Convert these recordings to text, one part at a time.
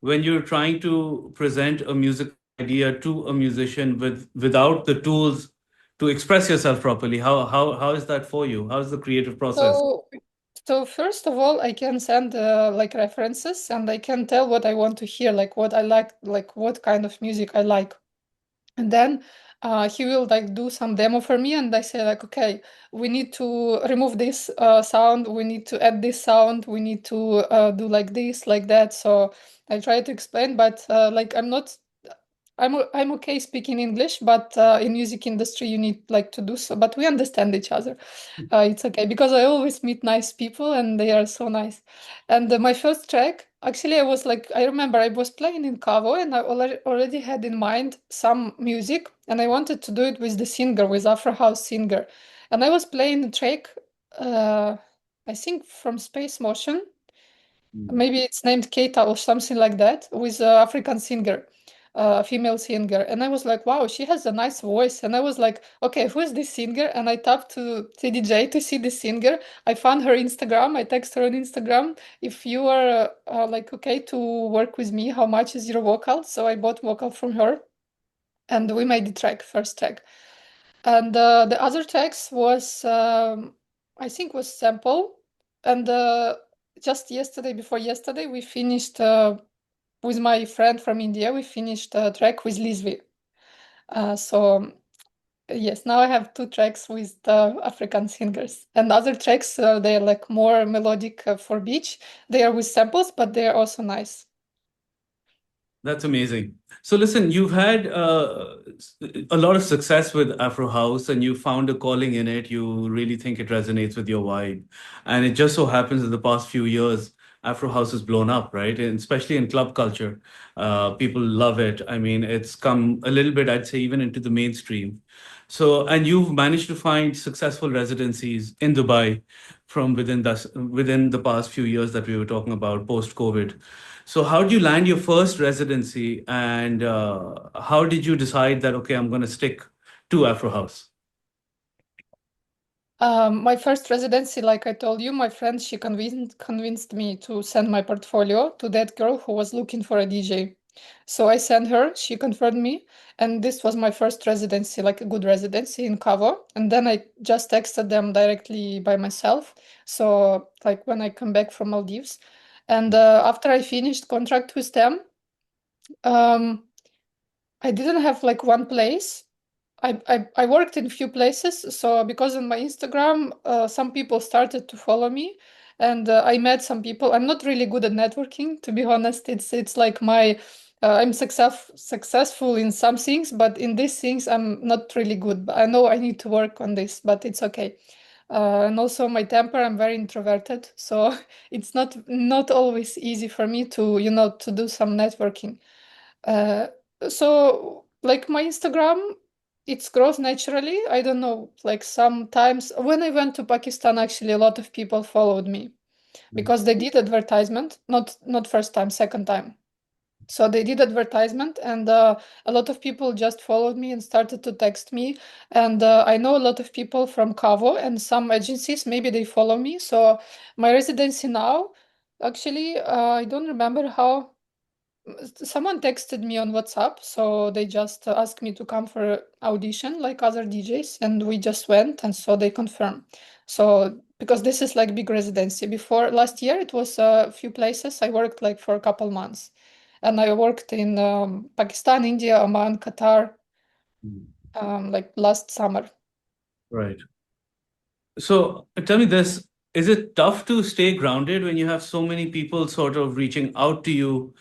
when you're trying to present a music idea to a musician without the tools to express yourself properly? How is that for you? How is the creative process? So, so first of all, I can send like references and I can tell what I want to hear, like what I like what kind of music I like. And then he will like do some demo for me and I say like, okay, we need to remove this sound, we need to add this sound, we need to do like this, like that. So I try to explain, but like I'm not I'm okay speaking English, but in music industry you need like to do so. But we understand each other. It's okay because I always meet nice people and they are so nice. And my first track, actually, I was like, I remember I was playing in Cavo and I already had in mind some music and I wanted to do it with the singer, with Afro House singer. And I was playing a track, uh, I think from Space Motion. Mm. Maybe it's named Keita or something like that, with a African singer, female singer. And I was like, wow, she has a nice voice. And I was like, okay, who is this singer? And I tapped to DJ to see the singer. I found her Instagram. I text her on Instagram, if you are like okay to work with me, how much is your vocal? So I bought vocal from her, and we made the track, first track. And the other tracks was, I think, was sample. And just yesterday, before yesterday, we finished with my friend from India. We finished a track with Lizvi. So yes, now I have two tracks with the African singers, and other tracks they are like more melodic for beach. They are with samples, but they are also nice. That's amazing. So listen, you've had a lot of success with Afro House and you found a calling in it. You really think it resonates with your vibe. And it just so happens in the past few years, Afro House has blown up, right? And especially in club culture. People love it. I mean, it's come a little bit, I'd say, even into the mainstream. So, and you've managed to find successful residencies in Dubai from within the past few years that we were talking about post-COVID. So, how did you land your first residency, and how did you decide that okay, I'm going to stick to Afro House? My first residency, like I told you, my friend, she convinced me to send my portfolio to that girl who was looking for a DJ. So I sent her, she confirmed me, and this was my first residency, like a good residency in Cavo. And then I just texted them directly by myself. So like when I come back from Maldives, and after I finished contract with them, um, I didn't have like one place. I worked in few places, so because on my Instagram, some people started to follow me, and I met some people. I'm not really good at networking, to be honest. It's like my I'm successful in some things, but in these things I'm not really good. But I know I need to work on this, but it's okay. And also my temper, I'm very introverted, so it's not always easy for me to to do some networking. Uh, so like my Instagram, it grows naturally. I don't know, like sometimes when I went to Pakistan, actually a lot of people followed me because they did advertisement, not first time, second time. So they did advertisement, and a lot of people just followed me and started to text me. And I know a lot of people from Cavo and some agencies, maybe they follow me. So my residency now, actually, I don't remember how. Someone texted me on WhatsApp, so they just asked me to come for audition like other DJs, and we just went, and so they confirmed. So because this is like big residency. Before last year, it was a few places. I worked like for a couple months, and I worked in Pakistan, India, Oman, Qatar, Mm. like last summer. Right. So, tell me this: is it tough to stay grounded when you have so many people sort of reaching out to you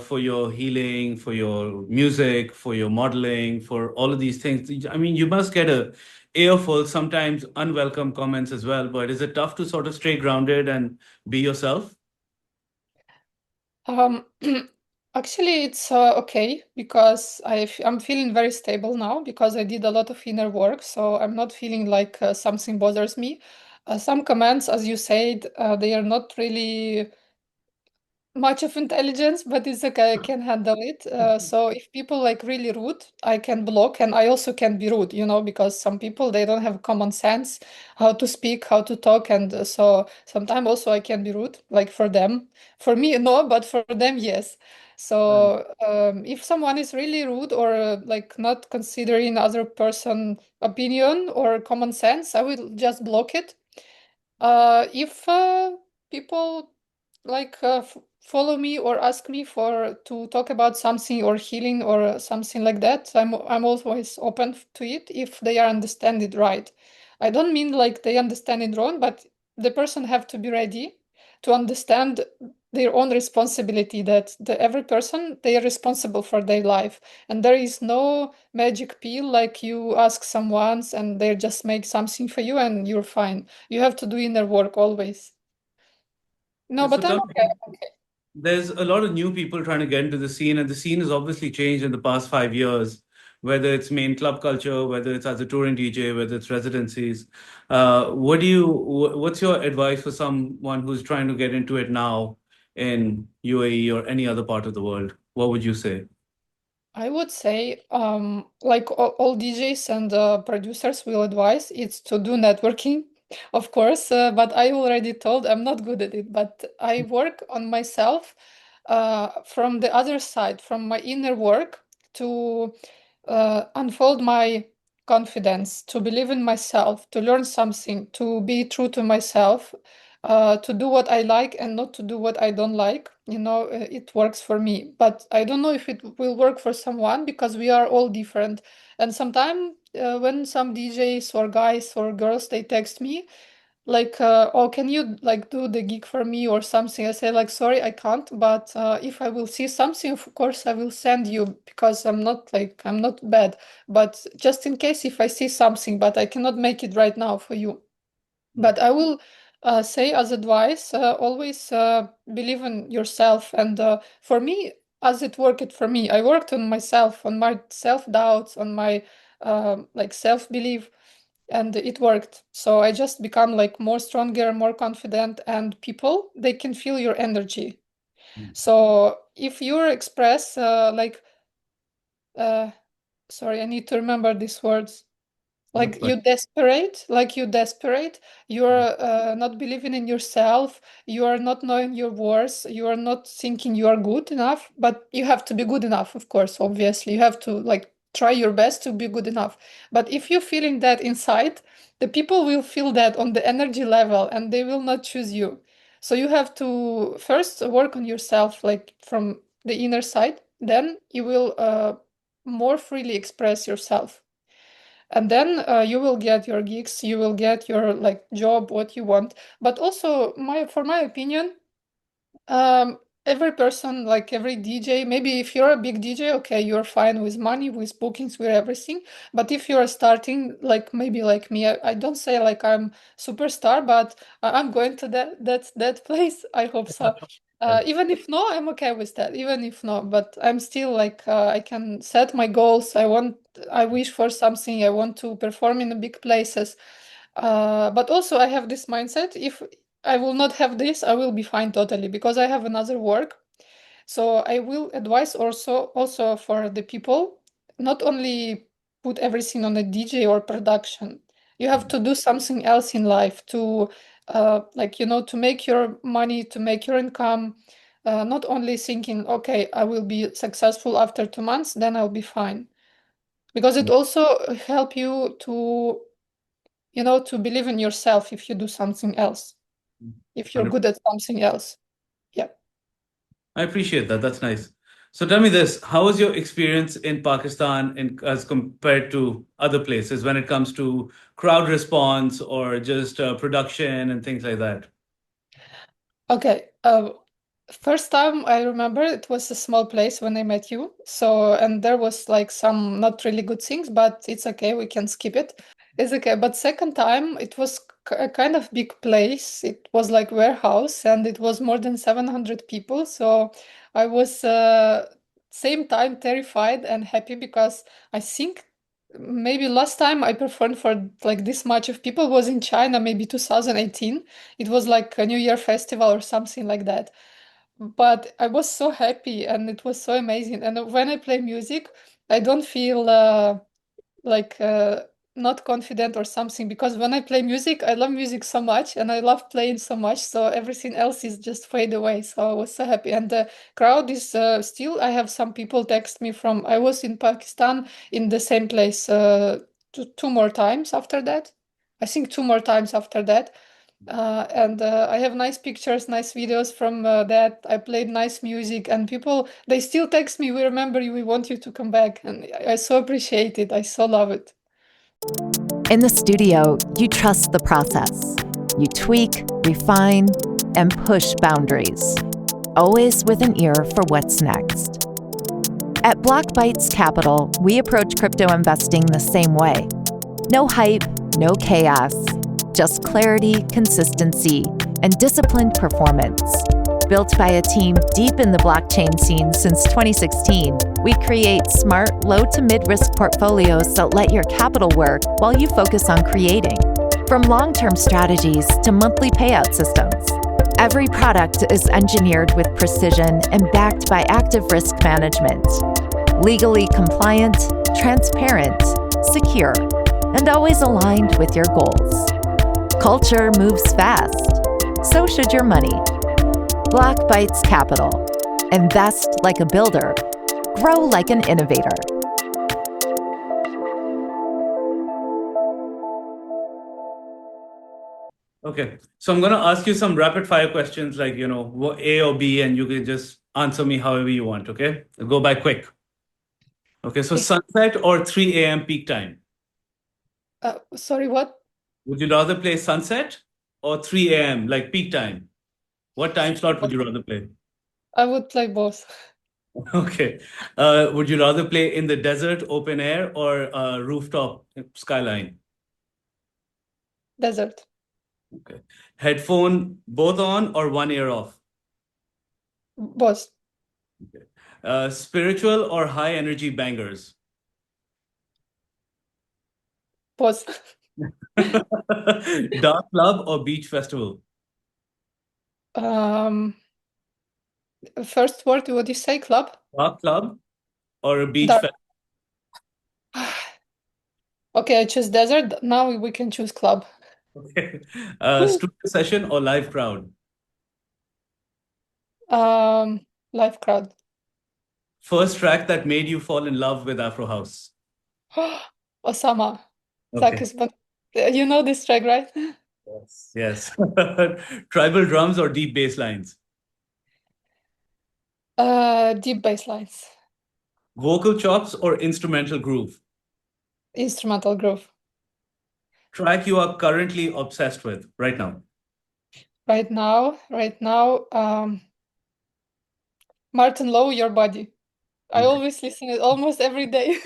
for your healing, for your music, for your modeling, for all of these things? I mean, you must get a earful, sometimes unwelcome comments as well. But is it tough to sort of stay grounded and be yourself? Um, Actually, it's okay because I'm feeling very stable now because I did a lot of inner work, so I'm not feeling like something bothers me. Some comments, as you said, they are not really. much of intelligence, but it's okay, I can handle it. So if people like really rude, I can block, and I also can be rude, because some people they don't have common sense how to speak, how to talk, and so sometimes also I can be rude, like for them. For me, no, but for them, yes. Right. So if someone is really rude or like not considering other person opinion or common sense, I will just block it. If people like follow me or ask me for to talk about something or healing or something like that, I'm always open to it if they are understand it right. I don't mean like they understand it wrong, but the person have to be ready to understand their own responsibility, that every person they are responsible for their life, and there is no magic pill like you ask someone and they just make something for you and you're fine. You have to do inner work always. No, So but I'm tell okay. me, there's a lot of new people trying to get into the scene, and the scene has obviously changed in the past 5 years, whether it's main club culture, whether it's as a touring DJ, whether it's residencies. What's your advice for someone who's trying to get into it now in UAE or any other part of the world? What would you say? I would say, like all DJs and producers will advise, it's to do networking, of course. But I already told I'm not good at it. But I work on myself from the other side, from my inner work to unfold my confidence, to believe in myself, to learn something, to be true to myself, to do what I like and not to do what I don't like. It works for me, but I don't know if it will work for someone because we are all different. And sometimes when some DJs or guys or girls they text me like oh, can you like do the gig for me or something, I say like sorry I can't, but if I will see something of course I will send you, because I'm not bad, but just in case if I see something, but I cannot make it right now for you. But I will say as advice, always believe in yourself. And for me, as it worked for me, I worked on myself, on my self doubts, on my like self belief, and it worked. So I just become like more stronger, more confident, and people they can feel your energy. So if you express uh, sorry, I need to remember these words, No, like but you desperate, you're not believing in yourself, you are not knowing your worth, you are not thinking you are good enough, but you have to be good enough, of course, obviously you have to like try your best to be good enough. But if you're feeling that inside, the people will feel that on the energy level and they will not choose you. So you have to first work on yourself like from the inner side, then you will more freely express yourself, and then you will get your gigs, you will get your like job what you want. But also for my opinion, um, every person, like every DJ, maybe if you're a big DJ, okay, you're fine with money, with bookings, with everything. But if you're starting, like maybe like me, I don't say like I'm superstar, but I'm going to that place. I hope so. Even if no, I'm okay with that. Even if no, but I'm still like I can set my goals. I wish for something. I want to perform in the big places. But also I have this mindset. If I will not have this, I will be fine totally because I have another work. So I will advise also for the people, not only put everything on a DJ or production. You have to do something else in life to like to make your money, to make your income. Not only thinking, okay, I will be successful after 2 months, then I'll be fine. Because it also help you to to believe in yourself if you do something else, if you're 100. good at something else. Yeah. I appreciate that. That's nice. So tell me this, how was your experience in Pakistan as compared to other places when it comes to crowd response or just production and things like that? Okay. First time I remember it was a small place when I met you. So, and there was like some not really good things, but it's okay. We can skip it. It's okay. But second time it was a kind of big place. It was like warehouse and it was more than 700 people. So I was same time terrified and happy because I think maybe last time I performed for like this much of people was in China, maybe 2018. It was like a New Year festival or something like that. but I was so happy and it was so amazing. And when I play music, I don't feel like not confident or something, because when I play music, I love music so much and I love playing so much, so everything else is just fade away. So I was so happy, and the crowd is still. I have some people text me from. I was in Pakistan in the same place two more times after that. I think two more times after that. And I have nice pictures, nice videos from that. I played nice music, and people they still text me. We remember you. We want you to come back, and I so appreciate it. I so love it. In the studio, you trust the process. You tweak, refine, and push boundaries, always with an ear for what's next. At Block Bytes Capital, we approach crypto investing the same way. No hype, no chaos, just clarity, consistency, and disciplined performance. Built by a team deep in the blockchain scene since 2016, we create smart, low to mid-risk portfolios that let your capital work while you focus on creating. From long-term strategies to monthly payout systems, every product is engineered with precision and backed by active risk management. Legally compliant, transparent, secure, and always aligned with your goals. Culture moves fast. So should your money. Block Bytes Capital. Invest like a builder. Grow like an innovator. Okay, so I'm going to ask you some rapid fire questions like, A or B, and you can just answer me however you want, okay? Go by quick. Okay, so Okay. sunset or 3 a.m. peak time? Sorry, what? Would you rather play sunset or 3 a.m., like peak time? What time slot would you rather play? I would play both. Okay. Would you rather play in the desert, open air, or rooftop skyline? Desert. Okay. Headphone both on or one ear off? Both. Okay. Spiritual or high energy bangers? Both. Dark club or beach festival? um, First word, what do you say? Club? Dark club or a beach Dark. festival? Okay, I choose desert. Now we can choose club. Okay. Studio session or live crowd? Um, Live crowd. First track that made you fall in love with Afro House? Osama. Okay. Zakis, but you know this track, right? Yes. Yes. Tribal drums or deep bass lines? Deep bass lines. Vocal chops or instrumental groove? Instrumental groove. Track you are currently obsessed with right now? Right now, Martin Lowe, Your Body. I Okay. always listen it almost every day.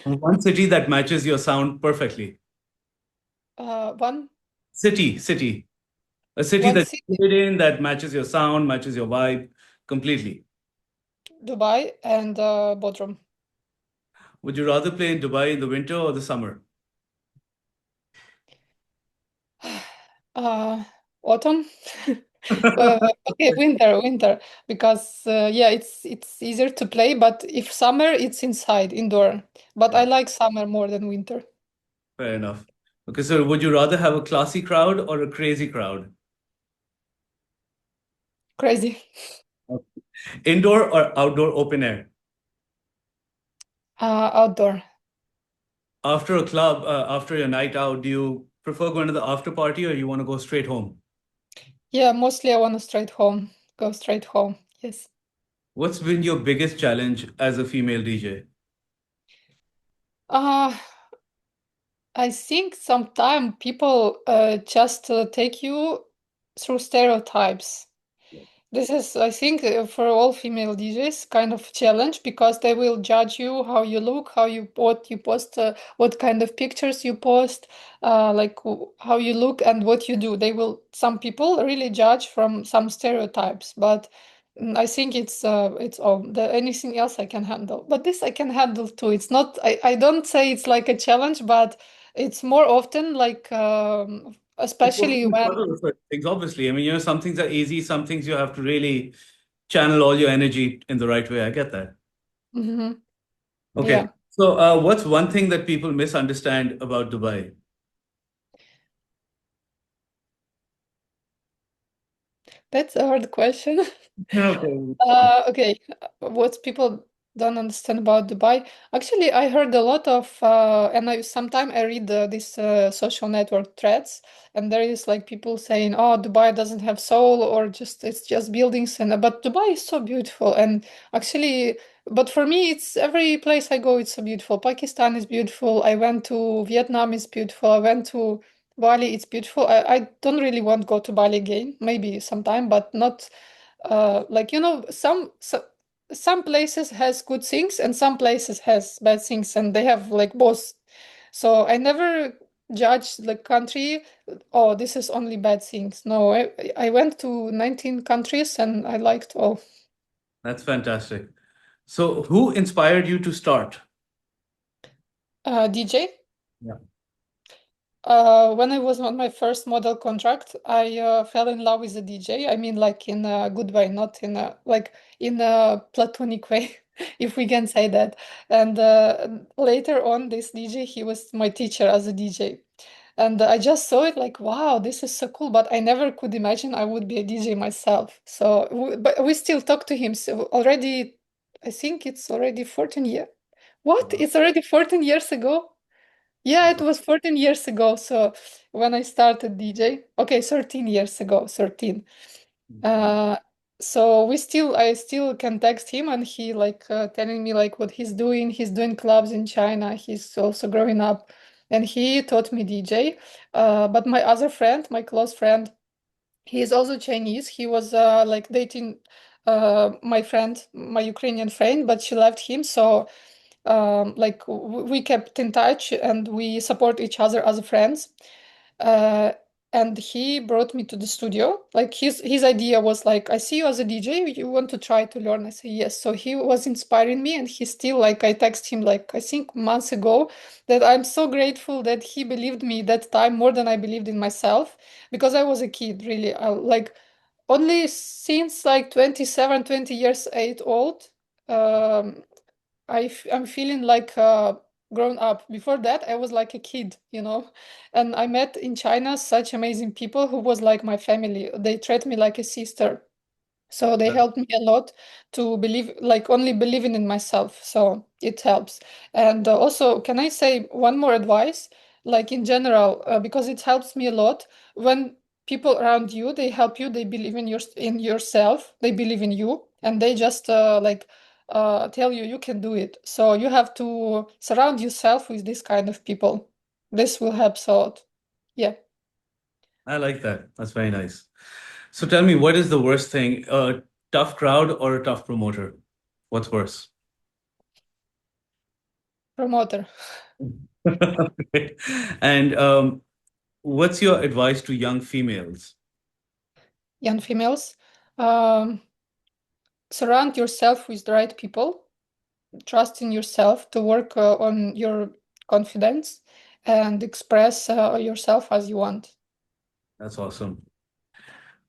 One city that matches your sound perfectly. One City. A city one that city, you live in that matches your sound, matches your vibe completely. Dubai and Bodrum. Would you rather play in Dubai in the winter or the summer? Uh, Autumn. Uh, okay, winter, because yeah, it's easier to play. But if summer, it's inside, indoor. But I Yeah, like summer more than winter. fair enough. Okay, so would you rather have a classy crowd or a crazy crowd? Crazy. Indoor or outdoor open air? Outdoor. After a club, after your night out, do you prefer going to the after party or you want to go straight home? Yeah, mostly I want to straight home. Go straight home. Yes. What's been your biggest challenge as a female DJ? Uh, I think sometimes people just take you through stereotypes. This is, I think, for all female DJs, kind of challenge, because they will judge you how you look, how you what you post, what kind of pictures you post, like how you look and what you do. They will. Some people really judge from some stereotypes, but I think it's all. Anything else I can handle, but this I can handle too. It's not. I don't say it's like a challenge, but it's more often like Of course, especially you when struggle with certain things, obviously. I mean, some things are easy, some things you have to really channel all your energy in the right way. I get that. Mhm. Okay. Yeah, So, what's one thing that people misunderstand about Dubai? that's a hard question. Okay. Okay, what people don't understand about Dubai. Actually, I heard a lot of, and I sometimes I read these social network threads, and there is like people saying, "Oh, Dubai doesn't have soul, or just it's just buildings." And but Dubai is so beautiful, and actually, but for me, it's every place I go, it's so beautiful. Pakistan is beautiful. I went to Vietnam, is beautiful. I went to Bali, it's beautiful. I don't really want to go to Bali again, maybe sometime, but not like some places has good things and some places has bad things and they have like both. So I never judge the country, oh, this is only bad things. No, I went to 19 countries and I liked all. That's fantastic. So, who inspired you to start? DJ. Yeah. When I was on my first model contract, I fell in love with a DJ. I mean, like in a good way, not in a like in a platonic way, if we can say that. And later on, this DJ, he was my teacher as a DJ. And I just saw it like, wow, this is so cool. But I never could imagine I would be a DJ myself. So, but we still talk to him. So already, I think it's already 14 years. What? Wow. It's already 14 years ago? Yeah, it was 14 years ago. So when I started DJ, okay, 13 years ago, 13. Uh, so I still can text him and he like telling me like what he's doing. He's doing clubs in China. He's also growing up and he taught me DJ. But my other friend, my close friend, he is also Chinese. He was like dating my friend, my Ukrainian friend, but she left him. So like we kept in touch and we support each other as friends. Uh, and he brought me to the studio. Like his idea was like, I see you as a DJ. You want to try to learn? I say yes. So he was inspiring me, and he still like I text him like I think months ago that I'm so grateful that he believed me that time more than I believed in myself because I was a kid really. Like only since like 27, 20 years old. Um, I'm feeling like grown up. Before that, I was like a kid, you know. And I met in China such amazing people who was like my family. They treat me like a sister. So they helped me a lot to believe, like only believing in myself. So it helps. And also, can I say one more advice? Like in general, because it helps me a lot when people around you they help you, they believe in yourself, they believe in you, and they just like tell you you can do it. So you have to surround yourself with this kind of people. This will help a lot. Yeah, I like that. That's very nice. So, tell me, what is the worst thing? A tough crowd or a tough promoter? What's worse? promoter, Okay. And what's your advice to young females? young females. Um, Surround yourself with the right people, trust in yourself to work on your confidence and express yourself as you want. That's awesome.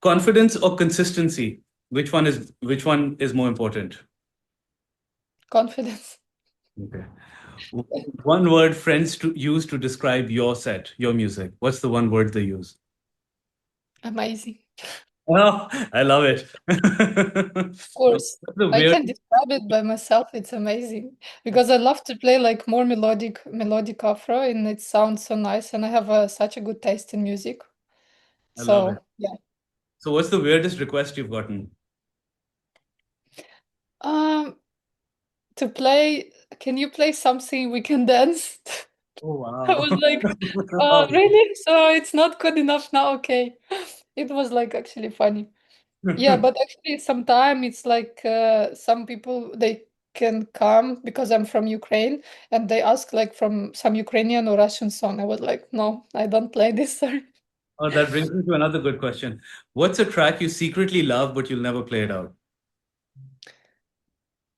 Confidence or consistency? Which one is more important? Confidence. Okay. One word friends to use to describe your set, your music. What's the one word they use? Amazing. Oh, I love it. Of course. What's the I weird. can describe it by myself. It's amazing because I love to play like more melodic afro and it sounds so nice and I have such a good taste in music. I love it. So, yeah. So, what's the weirdest request you've gotten? Um to play, can you play something we can dance? Oh, I wow. was like, really? So it's not good enough now? Okay. It was like actually funny. Yeah, but actually sometimes it's like some people they can come because I'm from Ukraine and they ask like from some Ukrainian or Russian song. I was like, no, I don't play this, sorry. Oh, that brings me to another good question. What's a track you secretly love but you'll never play it out?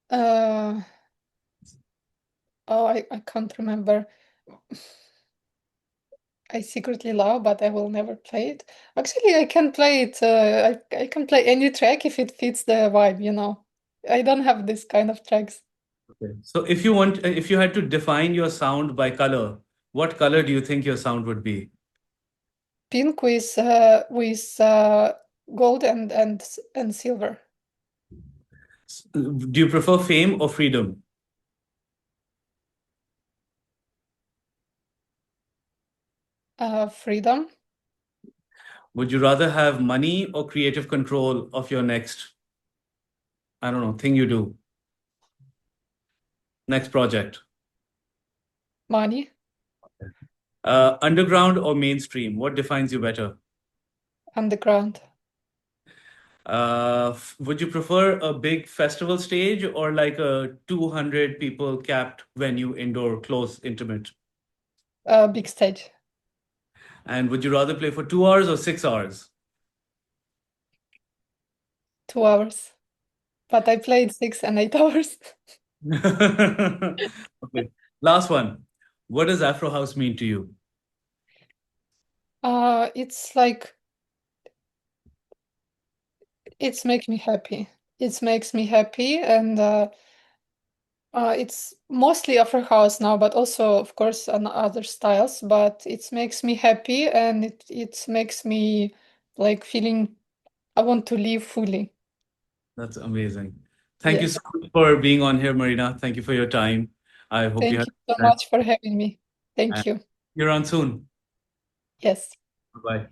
Uh, oh, I can't remember. I secretly love, but I will never play it. Actually, I can play it. I can play any track if it fits the vibe, you know. I don't have this kind of tracks. Okay. So if you had to define your sound by color, what color do you think your sound would be? Pink with gold and silver. Do you prefer fame or freedom? Freedom. Would you rather have money or creative control of your next, I don't know, thing you do, next project? Money. Underground or mainstream? What defines you better? Underground. Would you prefer a big festival stage or like a 200 people capped venue, indoor, close, intimate? Big stage. And would you rather play for 2 hours or 6 hours? 2 hours. But I played 6 and 8 hours. Okay. Last one. What does Afro House mean to you? It's like it's make me happy. It makes me happy, and it's mostly Afro house now, but also, of course, on other styles. But it makes me happy, and it makes me like feeling I want to live fully. That's amazing. Thank you Yes. so much for being on here, Marina. Thank you for your time. I hope you Thank had you so time. much for having me. And Thank you. you're on soon. Yes. Bye.